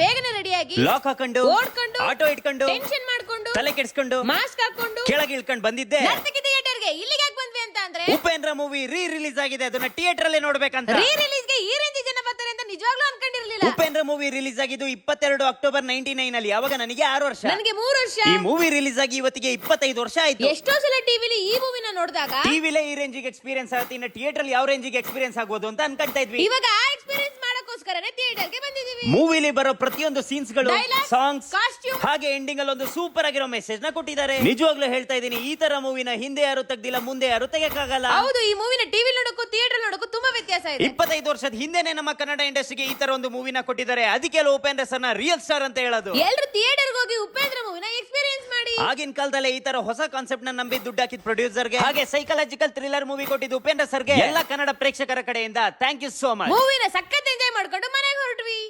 ಬೇಗನೆ ರೆಡಿಯಾಗಿ ಲಾಕ್ ಹಾಕೊಂಡು ಓಡ್ಕೊಂಡು ಆಟೋ ಇಟ್ಕೊಂಡು ಟೆನ್ಷನ್ ಮಾಡ್ಕೊಂಡು ತಲೆ ಕೆಡ್ಸ್ಕೊಂಡು ಮಾಸ್ಕ್ ಹಾಕೊಂಡು ಕೆಳಗೆ ಇಳ್ಕೊಂಡು ಬಂದಿದ್ದೆ ನರ್ತಕಿ ಥಿಯೇಟರ್ಗೆ ಇಲ್ಲಿಗೆ ಯಾಕೆ ಬಂದ್ವಿ ಅಂತ ಅಂದ್ರೆ ಉಪೇಂದ್ರ ಮೂವಿ ರಿಲೀಸ್ ಆಗಿದೆ, ಅದನ್ನ ಥಿಯೇಟರ್ ಅಲ್ಲೇ ನೋಡ್ಬೇಕಂತ. ರಿಲೀಸ್ ಗೆ ಈ ರೇಂಜ್ ಜನ ಬರ್ತಾರೆ ಅಂತ ನಿಜವಾಗ್ಲೂ ಅನ್ಕೊಂಡಿರ್ಲಿಲ್ಲ. ಉಪೇಂದ್ರ ಮೂವಿ ರಿಲೀಸ್ ಆಗಿದ್ದು 22 ಅಕ್ಟೋಬರ್ 99 ಅಲ್ಲಿ. ಅವಾಗ ನನಗೆ 6 ವರ್ಷ. ನನಗೆ 3 ವರ್ಷ. ಈ ಮೂವಿ ರಿಲೀಸ್ ಆಗಿ ಇವತ್ತಿಗೆ 25 ವರ್ಷ ಆಯ್ತು. ಎಷ್ಟೋ ಸಲ ಟಿವಿಲಿ ಈ ಮೂವಿನ ನೋಡಿದಾಗ ಟಿವಿಲೇ ಈ ರೇಂಜಿಗೆ ಎಕ್ಸ್ಪೀರಿಯನ್ಸ್ ಆಗುತ್ತೆ, ಇನ್ನು ಥಿಯೇಟರ್ ಅಲ್ಲಿ ಯಾವ ರೇಂಜಿಗೆ ಎಕ್ಸ್ಪೀರಿಯನ್ಸ್ ಆಗ್ಬೋದು ಅಂತ ಅನ್ಕೊಂತಾ ಇದ್ವಿ. ಇವಾಗ ಆ ಎಕ್ಸ್ಪೀರಿಯನ್ಸ್ ಮಾಡಕ್ಕೋಸ್ಕರನೇ ಥಿಯೇಟರ್ಗೆ ಬಂದಿದೀವಿ. ಮೂವಿಲಿ ಬರೋ ಪ್ರತಿಯೊಂದು ಸೀನ್ಸ್ ಗಳು, Dialogue, ಸಾಂಗ್ಸ್, costume, ಹಾಗೆ ಎಂಡಿಂಗ್ ಅಲ್ಲಿ ಒಂದು ಸೂಪರ್ ಆಗಿರೋ ಮೆಸೇಜ್ ನ ಕೊಟ್ಟಿದ್ದಾರೆ. ನಿಜವಾಗ್ಲೂ ಹೇಳ್ತಾ ಇದೀನಿ, ಈ ತರ ಮೂವಿನ ಹಿಂದೆ ಯಾರು ತೆಗ್ದಿಲ್ಲ, ಮುಂದೆ ಯಾರು ತೆಗೆಯಕ್ಕಾಗಲ್ಲ. ಹೌದು, ಈ ಮೂವಿನ ಟಿವಿ ನೋಡಕ್ಕೂ ಥಿಯೇಟರ್ ನೋಡಕ್ಕೂ ತುಂಬಾ ವ್ಯತ್ಯಾಸ ಇದೆ. 25 ವರ್ಷದ ಹಿಂದೆನೆ ನಮ್ಮ ಕನ್ನಡ ಇಂಡಸ್ಟ್ರಿಗೆ ಈ ತರ ಒಂದು ಮೂವಿನ ಕೊಟ್ಟಿದ್ದಾರೆ. ಅದಕ್ಕೆ ಉಪೇಂದ್ರ ಸರ್ನ ರಿಯಲ್ ಸ್ಟಾರ್ ಅಂತ ಹೇಳೋದು. ಎಲ್ಲರೂ ಥಿಯೇಟರ್ಗೆ ಹೋಗಿ ಉಪೇಂದ್ರ ಮೂವಿನ ಎಕ್ಸ್ಪೀರಿಯನ್ಸ್ ಮಾಡಿ. ಆಗಿನ ಕಾಲದಲ್ಲೇ ಈ ತರ ಹೊಸ ಕಾನ್ಸೆಪ್ಟ್ ನ ನಂಬಿ ದುಡ್ಡು ಹಾಕಿದ ಪ್ರೊಡ್ಯೂಸರ್ಗೆ, ಹಾಗೆ ಸೈಕಾಲಜಿಕಲ್ ಥ್ರಿಲ್ಲರ್ ಮೂವಿ ಕೊಟ್ಟಿದ್ದು ಉಪೇಂದ್ರ ಸರ್ಗೆ ಎಲ್ಲ ಕನ್ನಡ ಪ್ರೇಕ್ಷಕರ ಕಡೆಯಿಂದ ಥ್ಯಾಂಕ್ ಯು ಸೋ ಮಚ್. ಮೂವಿನ ಸಖತ್ ಎಂಜಾಯ್ ಮಾಡ್ಕೊಂಡು ಮನೆಗೆ ಹೊರಟ್ವಿ.